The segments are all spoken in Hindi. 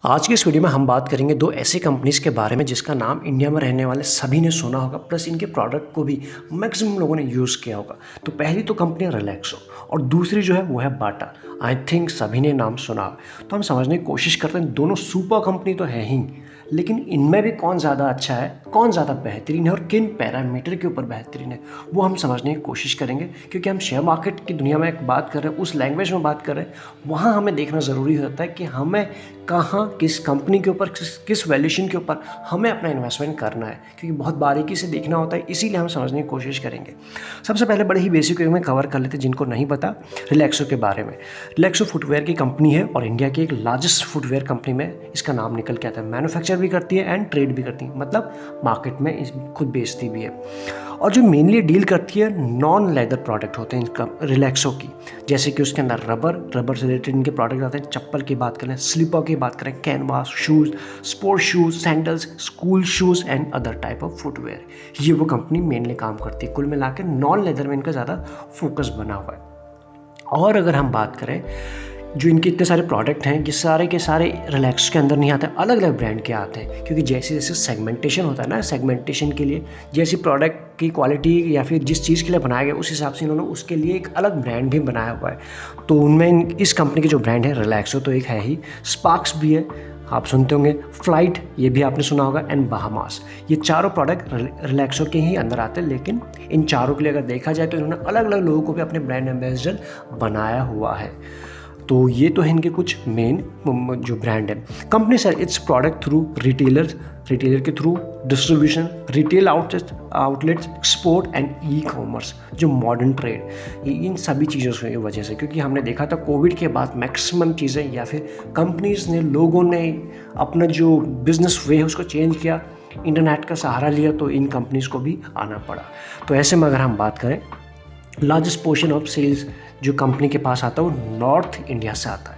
आज की इस वीडियो में हम बात करेंगे दो ऐसी कंपनीज़ के बारे में जिसका नाम इंडिया में रहने वाले सभी ने सुना होगा, प्लस इनके प्रोडक्ट को भी मैक्सिमम लोगों ने यूज़ किया होगा। तो पहली तो कंपनी है रिलैक्सो और दूसरी जो है वो है बाटा। आई थिंक सभी ने नाम सुना। तो हम समझने की कोशिश करते हैं, दोनों सुपर कंपनी तो है ही, लेकिन इनमें भी कौन ज़्यादा अच्छा है, कौन ज़्यादा बेहतरीन है और किन पैरामीटर के ऊपर बेहतरीन है, वो हम समझने की कोशिश करेंगे। क्योंकि हम शेयर मार्केट की दुनिया में बात कर रहे हैं, उस लैंग्वेज में बात कर रहे हैं, वहाँ हमें देखना ज़रूरी होता है कि हमें कहाँ किस कंपनी के ऊपर किस वैल्यूएशन के ऊपर हमें अपना इन्वेस्टमेंट करना है, क्योंकि बहुत बारीकी से देखना होता है। इसीलिए हम समझने की कोशिश करेंगे। सबसे पहले बड़े ही बेसिक वे में कवर कर लेते हैं जिनको नहीं पता रिलैक्सो के बारे में। रिलैक्सो फुटवेयर की कंपनी है और इंडिया की एक लार्जेस्ट फुटवेयर कंपनी में इसका नाम निकल के आता है। मैन्युफैक्चर भी करती है एंड ट्रेड भी करती है, मतलब मार्केट में खुद बेचती भी है। और जो मेनली डील करती है नॉन लेदर प्रोडक्ट होते हैं इनका रिलैक्सो की, जैसे कि उसके अंदर रबर से रिलेटेड इनके प्रोडक्ट आते हैं। चप्पल की बात करें, स्लीपर की बात करें, canvas shoes, sports shoes, sandals, school shoes and other type of footwear, ये वो कंपनी मेनली काम करती है। कुल मिला के नॉन लेदर में इनका ज़्यादा फोकस बना हुआ है। और अगर हम बात करें जो इनके इतने सारे प्रोडक्ट हैं, ये सारे के सारे रिलैक्स के अंदर नहीं आते, अलग अलग ब्रांड के आते हैं। क्योंकि जैसे जैसे सेगमेंटेशन होता है ना, सेगमेंटेशन के लिए जैसी प्रोडक्ट की क्वालिटी या फिर जिस चीज़ के लिए बनाया गया उस हिसाब से इन्होंने उसके लिए एक अलग ब्रांड भी बनाया हुआ है। तो उनमें इस कंपनी की जो ब्रांड है रिलैक्सो तो एक है ही, स्पार्क्स भी है, आप सुनते होंगे, फ्लाइट ये भी आपने सुना होगा, एंड बहामास। ये चारों प्रोडक्ट रिलैक्सो के ही अंदर आते हैं। लेकिन इन चारों के लिए अगर देखा जाए तो इन्होंने अलग अलग लोगों को भी अपने ब्रांड एम्बेसडर बनाया हुआ है। तो ये तो है इनके कुछ मेन जो ब्रांड है। Company sir it's product through retailer के through distribution, retail outlets, export and e commerce, जो मॉडर्न ट्रेड, इन सभी चीज़ों की वजह से। क्योंकि हमने देखा था कोविड के बाद मैक्सिमम चीज़ें या फिर कंपनीज़ ने, लोगों ने अपना जो बिजनेस वे है उसको चेंज किया, इंटरनेट का सहारा लिया, तो इन कंपनीज़ को भी आना पड़ा। तो ऐसे में अगर हम बात करें, लार्जेस्ट पोर्शन ऑफ सेल्स जो कंपनी के पास आता है वो नॉर्थ इंडिया से आता है,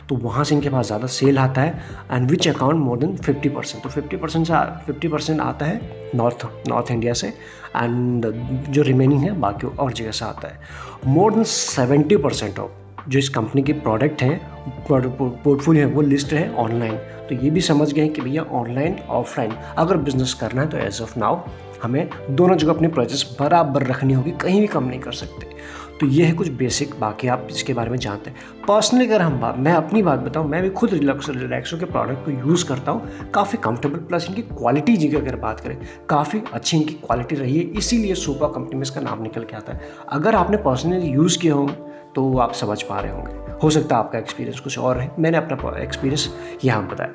तो वहाँ से इनके पास ज़्यादा सेल आता है and which account more than 50%। तो 50% आता है नॉर्थ इंडिया से एंड जो रिमेनिंग है बाकी और जगह से आता है। मोर देन 70% ऑफ जो इस कंपनी के प्रोडक्ट हैं, पोर्टफोलियो है, वो लिस्ट है ऑनलाइन। तो ये भी समझ गए कि भैया ऑनलाइन ऑफलाइन अगर बिजनेस करना है तो एज ऑफ नाउ हमें दोनों जगह अपनी प्राइसेस बराबर रखनी होगी, कहीं भी कम नहीं कर सकते। तो ये है कुछ बेसिक, बाकी आप इसके बारे में जानते हैं। पर्सनली अगर मैं अपनी बात बताऊं, मैं भी खुद रिलैक्सो के प्रोडक्ट को यूज़ करता हूं, काफ़ी कंफर्टेबल, प्लस इनकी क्वालिटी जी की अगर बात करें काफ़ी अच्छी इनकी क्वालिटी रही है, इसीलिए सुपर कंपनी में इसका नाम निकल के आता है। अगर आपने पर्सनली यूज़ किया हो तो आप समझ पा रहे होंगे, हो सकता है आपका एक्सपीरियंस कुछ और है, मैंने अपना एक्सपीरियंस यहाँ बताया।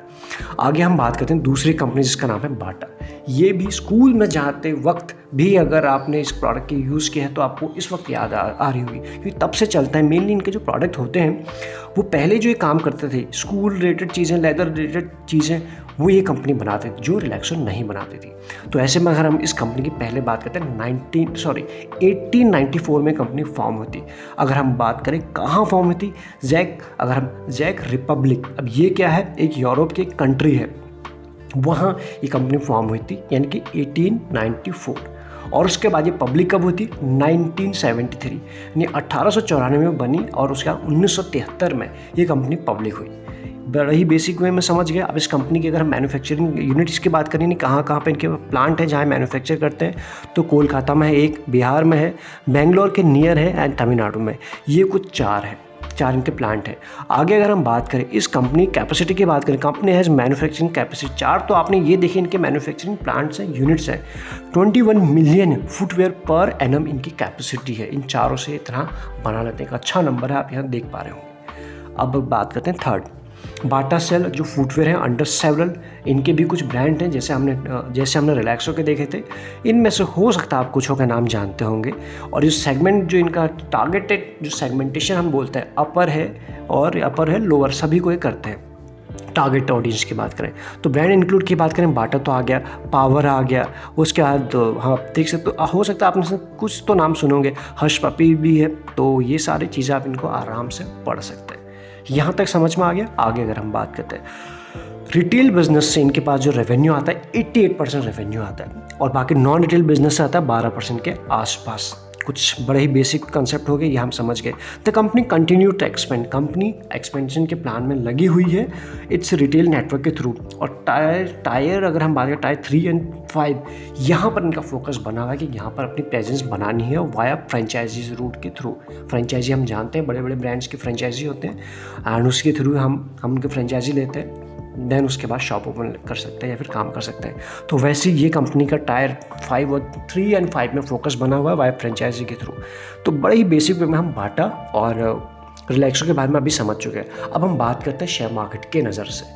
आगे हम बात करते हैं दूसरी कंपनी जिसका नाम है बाटा। ये भी स्कूल में जाते वक्त भी अगर आपने इस प्रोडक्ट की यूज़ किया है तो आपको इस वक्त याद आ रही होगी, क्योंकि तब से चलता है। मेनली इनके जो प्रोडक्ट होते हैं वो पहले जो ये काम करते थे, स्कूल रिलेटेड चीज़ें, लेदर रिलेटेड चीज़ें, वो ये कंपनी बनाते थे जो रिलैक्सो नहीं बनाती थी। तो ऐसे में अगर हम इस कंपनी की पहले बात करते हैं 1894 में कंपनी फॉर्म होती। अगर हम बात करें कहाँ फॉर्म होती, जैक रिपब्लिक, अब ये क्या है, एक यूरोप की कंट्री है, वहाँ ये कंपनी फॉर्म हुई थी, यानी कि 1894। और उसके बाद ये पब्लिक कब हुई थी, 1973, यानी 1894 में बनी और उसके बाद 1973 में ये कंपनी पब्लिक हुई। बड़ा ही बेसिक वे में समझ गए। अब इस कंपनी की अगर हम मैन्युफैक्चरिंग यूनिट्स की बात करें, नहीं कहाँ पे इनके प्लांट है जहाँ मैन्युफैक्चर करते हैं, तो कोलकाता में है एक, बिहार में है, बेंगलोर के नियर है एंड तमिलनाडु में, ये कुछ चार इनके प्लांट है। आगे अगर हम बात करें इस कंपनी कैपेसिटी की बात करें, कंपनी हैज़ मैन्युफैक्चरिंग कैपेसिटी 4, तो आपने ये देखिए इनके मैन्युफैक्चरिंग प्लांट्स हैं, यूनिट्स हैं। 21 मिलियन फुटवेयर पर एनम इनकी कैपेसिटी है। इन चारों से इतना बना लेते हैं, एक अच्छा नंबर है, आप यहाँ देख पा रहे होंगे। अब बात करते हैं थर्ड, बाटा सेल, जो फुटवेयर हैं अंडर सेवरल, इनके भी कुछ ब्रांड हैं जैसे हमने रिलैक्सो के देखे थे। इनमें से हो सकता है आप कुछों का नाम जानते होंगे। और इस सेगमेंट जो इनका टारगेटेड जो सेगमेंटेशन हम बोलते हैं, अपर है लोअर, सभी को ये करते हैं। टारगेट ऑडियंस की बात करें तो ब्रांड इंक्लूड की बात करें, बाटा तो आ गया, पावर आ गया, उसके बाद हाँ देख सकते हो सकता है आपने कुछ तो नाम सुनोगे, हर्ष पपी भी है। तो ये सारी चीज़ें आप इनको आराम से पढ़ सकते हैं। यहाँ तक समझ में आ गया। आगे अगर हम बात करते हैं रिटेल बिजनेस से इनके पास जो रेवेन्यू आता है 88% रेवेन्यू आता है, और बाकी नॉन रिटेल बिजनेस से आता है 12% के आसपास। कुछ बड़े ही बेसिक कंसेप्ट हो गए, ये हम समझ गए। The company continue to expand, company expansion के प्लान में लगी हुई है इट्स रिटेल नेटवर्क के थ्रू। और टायर अगर हम बात करें टायर 3 और 5, यहाँ पर इनका फोकस बना हुआ है कि यहाँ पर अपनी प्रेजेंस बनानी है वाया फ्रेंचाइजीज रूट के थ्रू। फ्रेंचाइजी हम जानते हैं बड़े बड़े ब्रांड्स की फ्रेंचाइजी होते हैं एंड उसके थ्रू हम उनके फ्रेंचाइजी लेते हैं, देन उसके बाद शॉप ओपन कर सकते हैं या फिर काम कर सकते हैं। तो वैसे ये कंपनी का टायर 5 और 3 एंड 5 में फोकस बना हुआ है वाया फ्रेंचाइजी के थ्रू। तो बड़े ही बेसिक वे में हम बाटा और रिलैक्सो के बारे में अभी समझ चुके हैं। अब हम बात करते हैं शेयर मार्केट के नज़र से।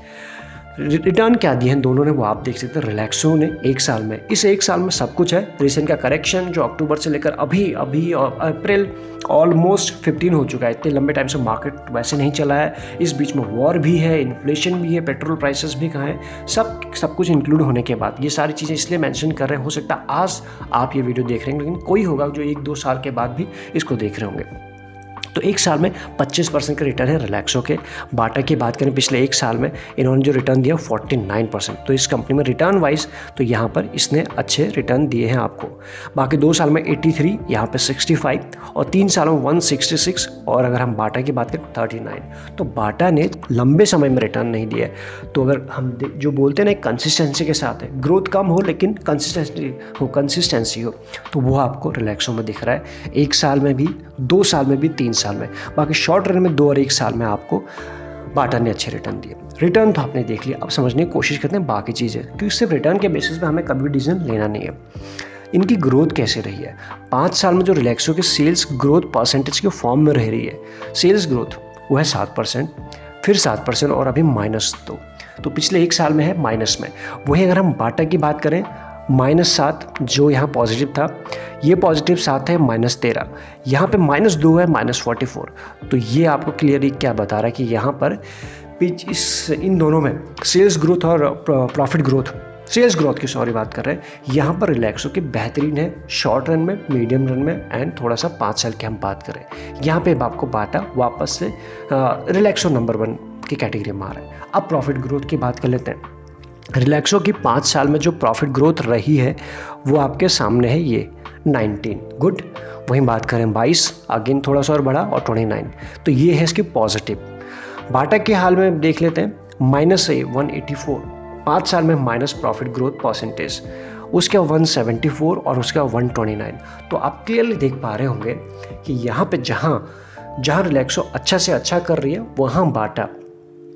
रिटर्न क्या दिए हैं दोनों ने वो आप देख सकते हैं। रिलैक्सो ने 1 साल में, इस 1 साल में सब कुछ है। रिसेंट का करेक्शन जो अक्टूबर से लेकर अभी अप्रैल ऑलमोस्ट 15 हो चुका है। इतने लंबे टाइम से मार्केट वैसे नहीं चला है। इस बीच में वॉर भी है, इन्फ्लेशन भी है, पेट्रोल प्राइसेस भी कहाँ हैं, सब कुछ इंक्लूड होने के बाद ये सारी चीज़ें इसलिए मेंशन कर रहे हैं। हो सकता है आज आप ये वीडियो देख रहे हैं, लेकिन कोई होगा जो 1-2 साल के बाद भी इसको देख रहे होंगे। तो 1 साल में 25% का रिटर्न है रिलैक्सो के। बाटा की बात करें पिछले 1 साल में इन्होंने जो रिटर्न दिया 49%। तो इस कंपनी में रिटर्न वाइज तो यहाँ पर इसने अच्छे रिटर्न दिए हैं आपको। बाकी 2 साल में 83, यहाँ पे 65 और 3 सालों में 166 और अगर हम बाटा की बात करें 39। तो बाटा ने लंबे समय में रिटर्न नहीं दिया है। तो अगर हम जो बोलते हैं ना कंसिस्टेंसी के साथ है, ग्रोथ कम हो लेकिन कंसिस्टेंसी हो, तो वो आपको रिलैक्सो में दिख रहा है। 1 साल में भी, 2 साल में भी, 3 साल में। बाकी शॉर्ट रन में 2 और 1 साल में आपको बाटा ने अच्छे रिटर्न दिए। रिटर्न तो आपने देख लिया, अब समझने की कोशिश करते हैं बाकी चीज़ें, क्योंकि सिर्फ रिटर्न के बेसिस पे हमें कभी डिसीजन लेना नहीं है। इनकी ग्रोथ कैसे रही है 5 साल में? जो रिलैक्सो की सेल्स ग्रोथ परसेंटेज के फॉर्म में रह रही है, सेल्स ग्रोथ वो है 7%, फिर 7% और अभी -2। तो पिछले 1 साल में है माइनस में। वही अगर हम बाटा की बात करें -7 जो यहाँ पॉजिटिव था, ये पॉजिटिव 7 है -13, यहाँ पे -2 है -44। तो ये आपको क्लियरली क्या बता रहा है कि यहाँ पर इन दोनों में सेल्स ग्रोथ और प्रॉफिट ग्रोथ, सेल्स ग्रोथ की बात कर रहे हैं, यहाँ पर रिलैक्सो की बेहतरीन है शॉर्ट रन में, मीडियम रन में एंड थोड़ा सा 5 साल की हम बात करें, यहाँ पे आपको बाटा वापस से रिलैक्सो नंबर 1 की कैटेगरी में आ रहा है। अब प्रॉफिट ग्रोथ की बात कर लेते हैं। रिलैक्सो की 5 साल में जो प्रॉफिट ग्रोथ रही है वो आपके सामने है, ये 19 गुड। वहीं बात करें 22, अगेन थोड़ा सा और बढ़ा और 29, तो ये है इसकी पॉजिटिव। बाटा के हाल में देख लेते हैं, -184, 5 साल में माइनस प्रॉफिट ग्रोथ परसेंटेज, उसका 174 और उसका 129। तो आप क्लियरली देख पा रहे होंगे कि यहाँ पे जहाँ रिलैक्सो अच्छा से अच्छा कर रही है, वहाँ बाटा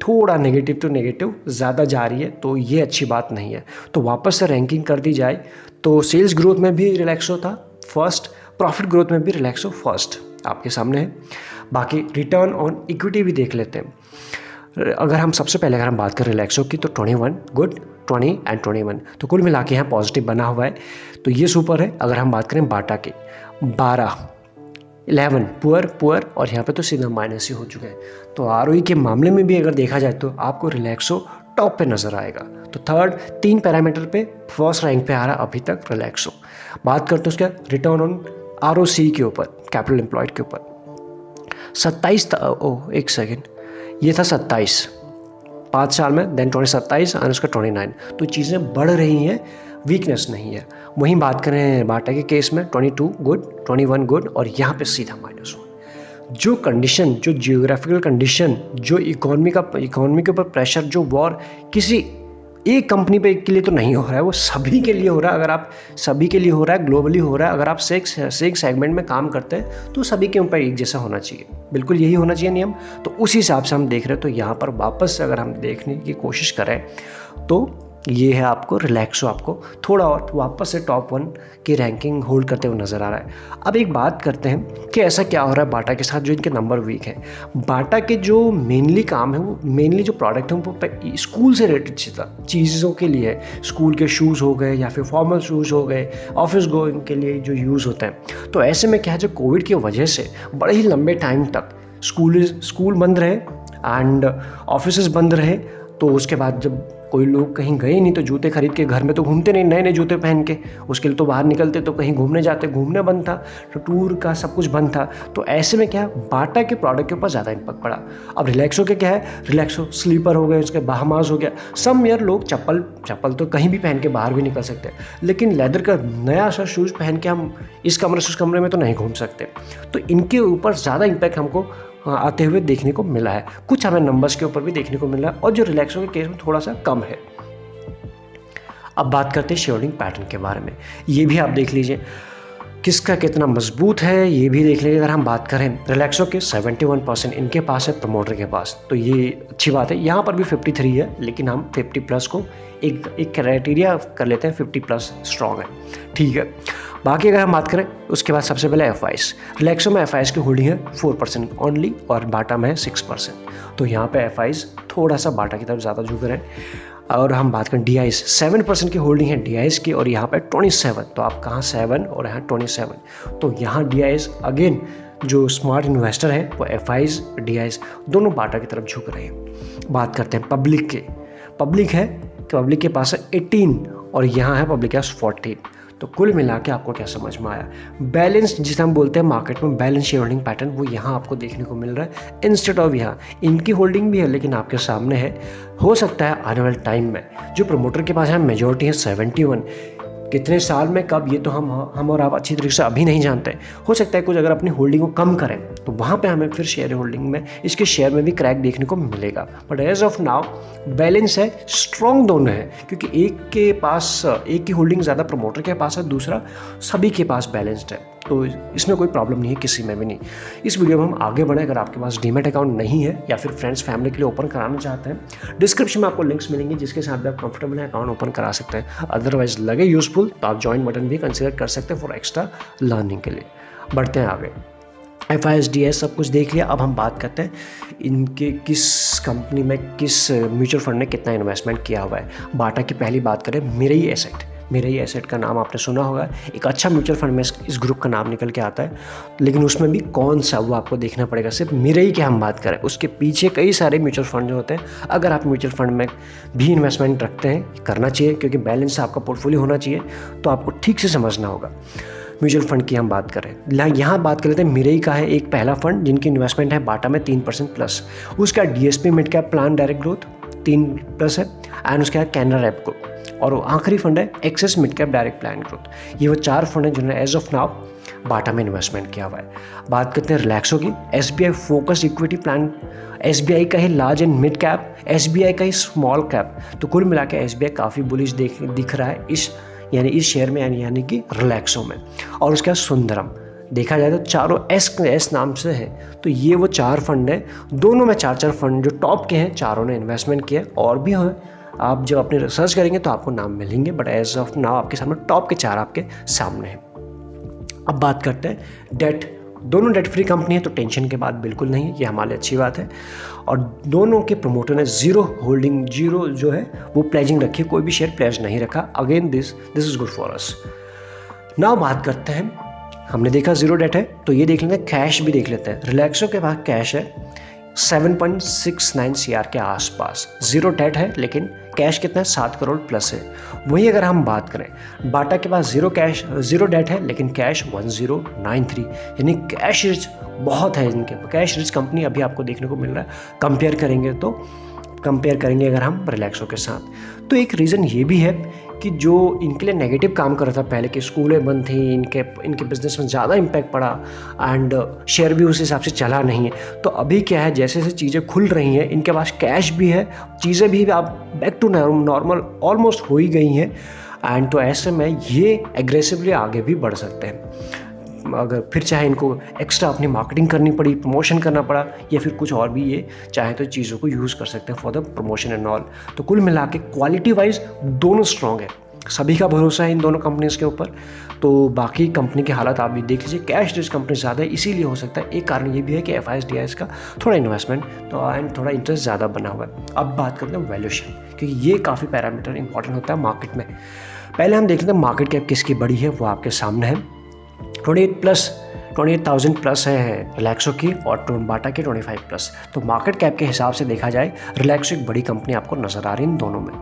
थोड़ा नेगेटिव टू नेगेटिव ज़्यादा जा रही है। तो ये अच्छी बात नहीं है। तो वापस से रैंकिंग कर दी जाए तो सेल्स ग्रोथ में भी रिलैक्सो था फर्स्ट, प्रॉफिट ग्रोथ में भी रिलैक्सो फर्स्ट आपके सामने है। बाकी रिटर्न ऑन इक्विटी भी देख लेते हैं। अगर हम सबसे पहले अगर हम बात करें रिलैक्सो की तो 21 गुड, 20 एंड 21, तो कुल मिला के यहाँ पॉजिटिव बना हुआ है, तो ये सुपर है। अगर हम बात करें बाटा की 12, 11 पुअर और यहाँ पे तो सीधा माइनस ही हो चुके हैं। तो आरओई के मामले में भी अगर देखा जाए तो आपको रिलैक्सो टॉप पे नज़र आएगा। तो 3 पैरामीटर पे फर्स्ट रैंक पे आ रहा अभी तक रिलैक्सो। बात करते हैं उसका रिटर्न ऑन आरओसी के ऊपर, कैपिटल एम्प्लॉयड के ऊपर 27 एक सेकेंड, ये था 27 5 साल में, देन 27 और उसका 29। तो चीज़ें बढ़ रही हैं, वीकनेस नहीं है। वहीं बात करें बाटा के केस में 22 गुड, 21 गुड और यहाँ पे सीधा -1। जो कंडीशन, जो जियोग्राफिकल कंडीशन, जो इकोनॉमी के ऊपर प्रेशर, जो वॉर किसी एक कंपनी पे के लिए तो नहीं हो रहा है, वो सभी के लिए हो रहा है। अगर आप सभी के लिए हो रहा है, ग्लोबली हो रहा है। अगर आप सेगमेंट में काम करते हैं तो सभी के ऊपर एक जैसा होना चाहिए, बिल्कुल यही होना चाहिए नियम। तो उस हिसाब से हम देख रहे हैं। तो यहाँ पर वापस से अगर हम देखने की कोशिश करें तो ये है आपको रिलैक्सो, आपको थोड़ा और वापस से टॉप 1 की रैंकिंग होल्ड करते हुए नज़र आ रहा है। अब एक बात करते हैं कि ऐसा क्या हो रहा है बाटा के साथ जो इनके नंबर वीक है। बाटा के जो मेनली काम है, वो मेनली जो प्रोडक्ट है वो स्कूल से रिलेटेड चीज़ों के लिए है। स्कूल के शूज़ हो गए या फिर फॉर्मल शूज़ हो गए, ऑफिस गोइंग के लिए जो यूज़ होते हैं। तो ऐसे में क्या है, जो कोविड की वजह से बड़े ही लंबे टाइम तक स्कूल बंद रहे एंड ऑफिस बंद रहे, तो उसके बाद जब कोई लोग कहीं गए नहीं तो जूते खरीद के घर में तो घूमते नहीं, नए नए जूते पहन के, उसके लिए तो बाहर निकलते तो कहीं घूमने जाते, घूमने बंद था, तो टूर का सब कुछ बंद था। तो ऐसे में क्या है, बाटा के प्रोडक्ट के ऊपर ज़्यादा इम्पैक्ट पड़ा। अब रिलैक्सो के क्या है, रिलैक्सो स्लीपर हो गए, उसके बाहमास हो गया, सम ईयर लोग चप्पल तो कहीं भी पहन के बाहर भी निकल सकते हैं, लेकिन लेदर का नया सा शूज़ पहन के हम इस कमरे से उस कमरे में तो नहीं घूम सकते। तो इनके ऊपर ज़्यादा इम्पैक्ट हमको आते हुए देखने को मिला है। कुछ हमें नंबर्स के ऊपर भी देखने को मिला है, और जो रिलैक्सो के केस में थोड़ा सा कम है। अब बात करते हैं शेयरहोल्डिंग पैटर्न के बारे में। ये भी आप देख लीजिए किसका कितना मजबूत है, ये भी देख लीजिए। अगर हम बात करें रिलैक्सो के 71% इनके पास है प्रमोटर के पास, तो ये अच्छी बात है। यहाँ पर भी 53 है, लेकिन हम 50+ को एक क्राइटेरिया कर लेते हैं, 50+ स्ट्रॉन्ग है, ठीक है। बाकी अगर हम बात करें उसके बाद सबसे पहले FIs। रिलैक्सो में FIs की होल्डिंग है 4% ओनली, और बाटा में है 6%। तो यहाँ पे FIs थोड़ा सा बाटा की तरफ ज़्यादा झुक रहे हैं। और हम बात करें DIs, 7% की होल्डिंग है DIs की, और यहाँ पे 27। तो आप कहाँ 7 और यहाँ 27, तो यहाँ DIs अगेन जो स्मार्ट इन्वेस्टर है वो FIs DIs दोनों बाटा की तरफ झुक रहे हैं। बात करते हैं पब्लिक के। पब्लिक के पास है 18, और यहाँ है पब्लिक के पास 14। तो कुल मिला के आपको क्या समझ में आया, बैलेंस जिसे हम बोलते हैं मार्केट में बैलेंस शेयर होल्डिंग पैटर्न, वो यहाँ आपको देखने को मिल रहा है। इंस्टेड ऑफ यहाँ इनकी होल्डिंग भी है लेकिन आपके सामने है। हो सकता है आने वाले टाइम में जो प्रमोटर के पास है मेजोरिटी है 71, कितने साल में कब, ये तो हम और आप अच्छी तरीके से अभी नहीं जानते। हो सकता है कुछ अगर अपनी होल्डिंग को कम करें तो वहाँ पे हमें फिर शेयर होल्डिंग में इसके शेयर में भी क्रैक देखने को मिलेगा। But as of now balance है, स्ट्रॉन्ग दोनों है, क्योंकि एक के पास एक की होल्डिंग ज़्यादा प्रमोटर के पास है, दूसरा सभी के पास बैलेंस्ड है। तो इसमें कोई प्रॉब्लम नहीं है, किसी में भी नहीं। इस वीडियो में हम आगे बढ़े। अगर आपके पास डीमैट अकाउंट नहीं है या फिर फ्रेंड्स फैमिली के लिए ओपन कराना चाहते हैं, डिस्क्रिप्शन में आपको लिंक्स मिलेंगे जिसके साथ भी आप कंफर्टेबल है अकाउंट ओपन करा सकते हैं। अदरवाइज लगे यूजफुल तो आप ज्वाइन बटन भी कंसिडर कर सकते हैं फॉर एक्स्ट्रा लर्निंग के लिए। बढ़ते हैं आगे। FIs DIs सब कुछ देख लिया। अब हम बात करते हैं इनके किस कंपनी में किस म्यूचुअल फंड ने कितना इन्वेस्टमेंट किया हुआ है। बाटा की पहली बात करें, मिरई एसेट का नाम आपने सुना होगा। एक अच्छा म्यूचुअल फंड में इस ग्रुप का नाम निकल के आता है, लेकिन उसमें भी कौन सा वो आपको देखना पड़ेगा। सिर्फ मिरई की हम बात करें, उसके पीछे कई सारे म्यूचुअल फंड जो होते हैं। अगर आप म्यूचुअल फंड में भी इन्वेस्टमेंट रखते हैं, करना चाहिए, क्योंकि बैलेंस आपका पोर्टफोलियो होना चाहिए, तो आपको ठीक से समझना होगा। म्यूचुअल फंड की हम बात करें, यहाँ बात कर लेते हैं। मिरई का है एक पहला फंड जिनकी इन्वेस्टमेंट है बाटा में 3%+। उसका DSP mid cap plan direct growth 3+ है, एंड उसके बाद कैनरा रेपको, और आखिरी फंड है Axis mid cap direct plan growth. ये वो 4 फंड हैं जिन्होंने एज ऑफ नाउ बाटा में इन्वेस्टमेंट किया हुआ है। बात करते हैं रिलैक्सो की। SBI focus equity plan, SBI का ही large and mid cap, SBI का ही स्मॉल कैप। तो कुल मिला के SBI काफ़ी बुलिश दिख रहा है इस शेयर में, यानी कि रिलैक्सो में। और उसके बाद सुंदरम देखा जाए तो चारों एस नाम से है। तो ये वो 4 फंड हैं, दोनों में 4 फंड जो टॉप के हैं, चारों ने इन्वेस्टमेंट किया। और भी हैं, आप जब अपने रिसर्च करेंगे तो आपको नाम मिलेंगे, बट एज ऑफ नाउ आपके सामने टॉप के 4 आपके सामने हैं। अब बात करते हैं डेट। दोनों डेट फ्री कंपनी है, तो टेंशन के बात बिल्कुल नहीं है, ये हमारे लिए अच्छी बात है। और दोनों के प्रमोटर ने जीरो जो है वो प्लेजिंग रखी, कोई भी शेयर प्लेज नहीं रखा। Again this is good for us. Now बात करते हैं, हमने देखा जीरो डेट है, तो ये देख लेते हैं, कैश भी देख लेते हैं। रिलैक्सो के पास कैश है 7.69 CR के आसपास, जीरो डेट है, लेकिन कैश कितना है 7 करोड़ प्लस है। वहीं अगर हम बात करें बाटा के पास जीरो डेट है, लेकिन कैश 1093, यानी कैश रिच बहुत है इनके। कैश रिच कंपनी अभी आपको देखने को मिल रहा है। कंपेयर करेंगे अगर हम रिलैक्सो के साथ, तो एक रीज़न ये भी है कि जो इनके लिए नेगेटिव काम कर रहा था पहले, कि स्कूलें बंद थी, इनके बिजनेस में ज़्यादा इम्पैक्ट पड़ा, एंड शेयर भी उस हिसाब से चला नहीं है। तो अभी क्या है, जैसे जैसे चीज़ें खुल रही हैं, इनके पास कैश भी है, चीज़ें भी आप बैक टू नॉर्मल ऑलमोस्ट हो ही गई हैं, एंड तो ऐसे में ये एग्रेसिवली आगे भी बढ़ सकते हैं। अगर फिर चाहे इनको एक्स्ट्रा अपनी मार्केटिंग करनी पड़ी, प्रमोशन करना पड़ा, या फिर कुछ और भी, ये चाहे तो चीज़ों को यूज़ कर सकते हैं for the promotion and all. तो कुल मिला के क्वालिटी वाइज दोनों स्ट्रॉन्ग है, सभी का भरोसा है इन दोनों कंपनीज़ के ऊपर। तो बाकी कंपनी के हालात आप भी देख लीजिए, कैश रिच कंपनी ज़्यादा है, इसीलिए हो सकता है। एक कारण ये भी है कि FIs DIs का थोड़ा इन्वेस्टमेंट तो एंड थोड़ा इंटरेस्ट ज़्यादा बना हुआ है। अब बात करते हैं वैल्यूएशन, क्योंकि ये काफ़ी पैरामीटर इंपॉर्टेंट होता है मार्केट में। पहले हम देख लेते हैं मार्केट कैप किसकी बड़ी है, वो आपके सामने है 28+ 28,000 प्लस है रिलैक्सो की और बाटा की 25 प्लस। तो मार्केट कैप के हिसाब से देखा जाए रिलैक्सो एक बड़ी कंपनी आपको नज़र आ रही है इन दोनों में।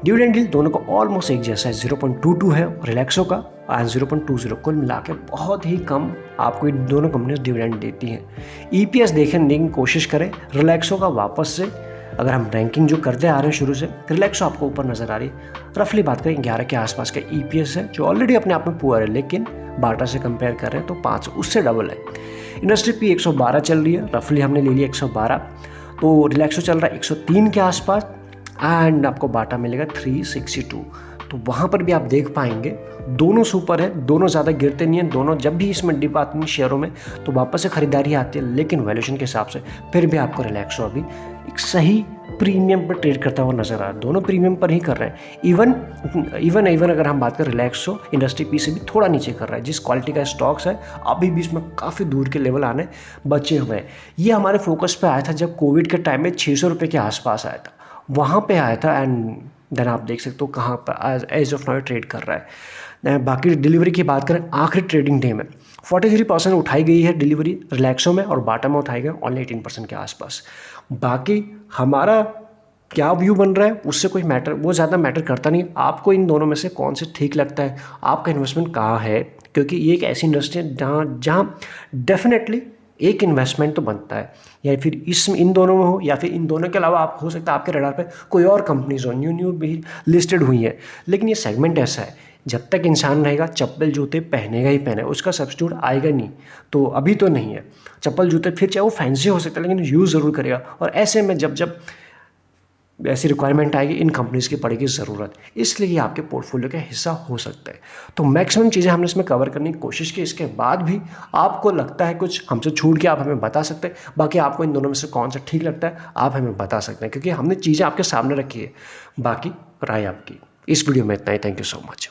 डिविडेंड यील्ड दोनों का ऑलमोस्ट एक जैसा है, 0.22 है रिलैक्सो का और 0.20। कुल मिला के बहुत ही कम आपको ये दोनों कंपनीज डिविडेंड देती हैं। ईपीएस देखने की कोशिश करें रिलैक्सो का वापस से, अगर हम रैंकिंग जो करते आ रहे हैं शुरू से, रिलैक्सो आपको ऊपर नज़र आ रही है। रफली बात करें 11 के आसपास का ईपीएस है, जो ऑलरेडी अपने आप में पुअर है, लेकिन बाटा से कंपेयर कर रहे हैं तो 5 उससे डबल है। इंडस्ट्री पी 112 चल रही है, रफली हमने ले लिया 112, तो रिलैक्सो चल रहा है 103 के आसपास एंड आपको बाटा मिलेगा 362। तो वहाँ पर भी आप देख पाएंगे दोनों सुपर है, दोनों ज़्यादा गिरते नहीं हैं, दोनों जब भी इसमें डिप आती है शेयरों में तो वापस से खरीदारी आती है, लेकिन वैल्यूएशन के हिसाब से फिर भी आपको रिलैक्सो अभी एक सही प्रीमियम पर ट्रेड करता हुआ नजर आ रहा है। दोनों प्रीमियम पर ही कर रहे हैं। इवन अगर हम बात करें रिलैक्सो इंडस्ट्री पी से भी थोड़ा नीचे कर रहा है। जिस क्वालिटी का स्टॉक्स है अभी भी इसमें काफ़ी दूर के लेवल आने बचे हुए हैं। ये हमारे फोकस पे आया था जब कोविड के टाइम में 600 रुपये के आसपास आया था, वहाँ पे आया था एंड देन आप देख सकते हो कहाँ पर एज ऑफ नाउ ट्रेड कर रहा है। बाकी डिलीवरी की बात करें आखिरी ट्रेडिंग डे में 43% उठाई गई है डिलीवरी रिलैक्सो में और बाटा में उठाई गई ओनली 18% के आसपास। बाकी हमारा क्या व्यू बन रहा है उससे कोई मैटर, वो ज़्यादा मैटर करता नहीं। आपको इन दोनों में से कौन से ठीक लगता है, आपका इन्वेस्टमेंट कहाँ है, क्योंकि ये एक ऐसी इंडस्ट्री है जहाँ डेफिनेटली एक इन्वेस्टमेंट तो बनता है, या फिर इन दोनों में हो या फिर इन दोनों के अलावा आप हो सकता है आपके रडार पे कोई और कंपनीज हो न्यू भी लिस्टेड हुई हैं। लेकिन ये सेगमेंट ऐसा है जब तक इंसान रहेगा चप्पल जूते पहनेगा ही पहने, उसका सब्स्टिट्यूट आएगा नहीं। तो अभी तो नहीं है चप्पल जूते, फिर चाहे वो फैंसी हो सकता है लेकिन यूज़ ज़रूर करेगा। और ऐसे में जब ऐसी रिक्वायरमेंट आएगी इन कंपनीज़ की पड़ेगी ज़रूरत, इसलिए ये आपके पोर्टफोलियो का हिस्सा हो सकता है। तो मैक्सिमम चीज़ें हमने इसमें कवर करने की कोशिश की। इसके बाद भी आपको लगता है कुछ हमसे छूट के आप हमें बता सकते हैं। बाकी आपको इन दोनों में से कौन सा ठीक लगता है आप हमें बता सकते हैं, क्योंकि हमने चीज़ें आपके सामने रखी है, बाकी राय आपकी। इस वीडियो में इतना ही। Thank you so much.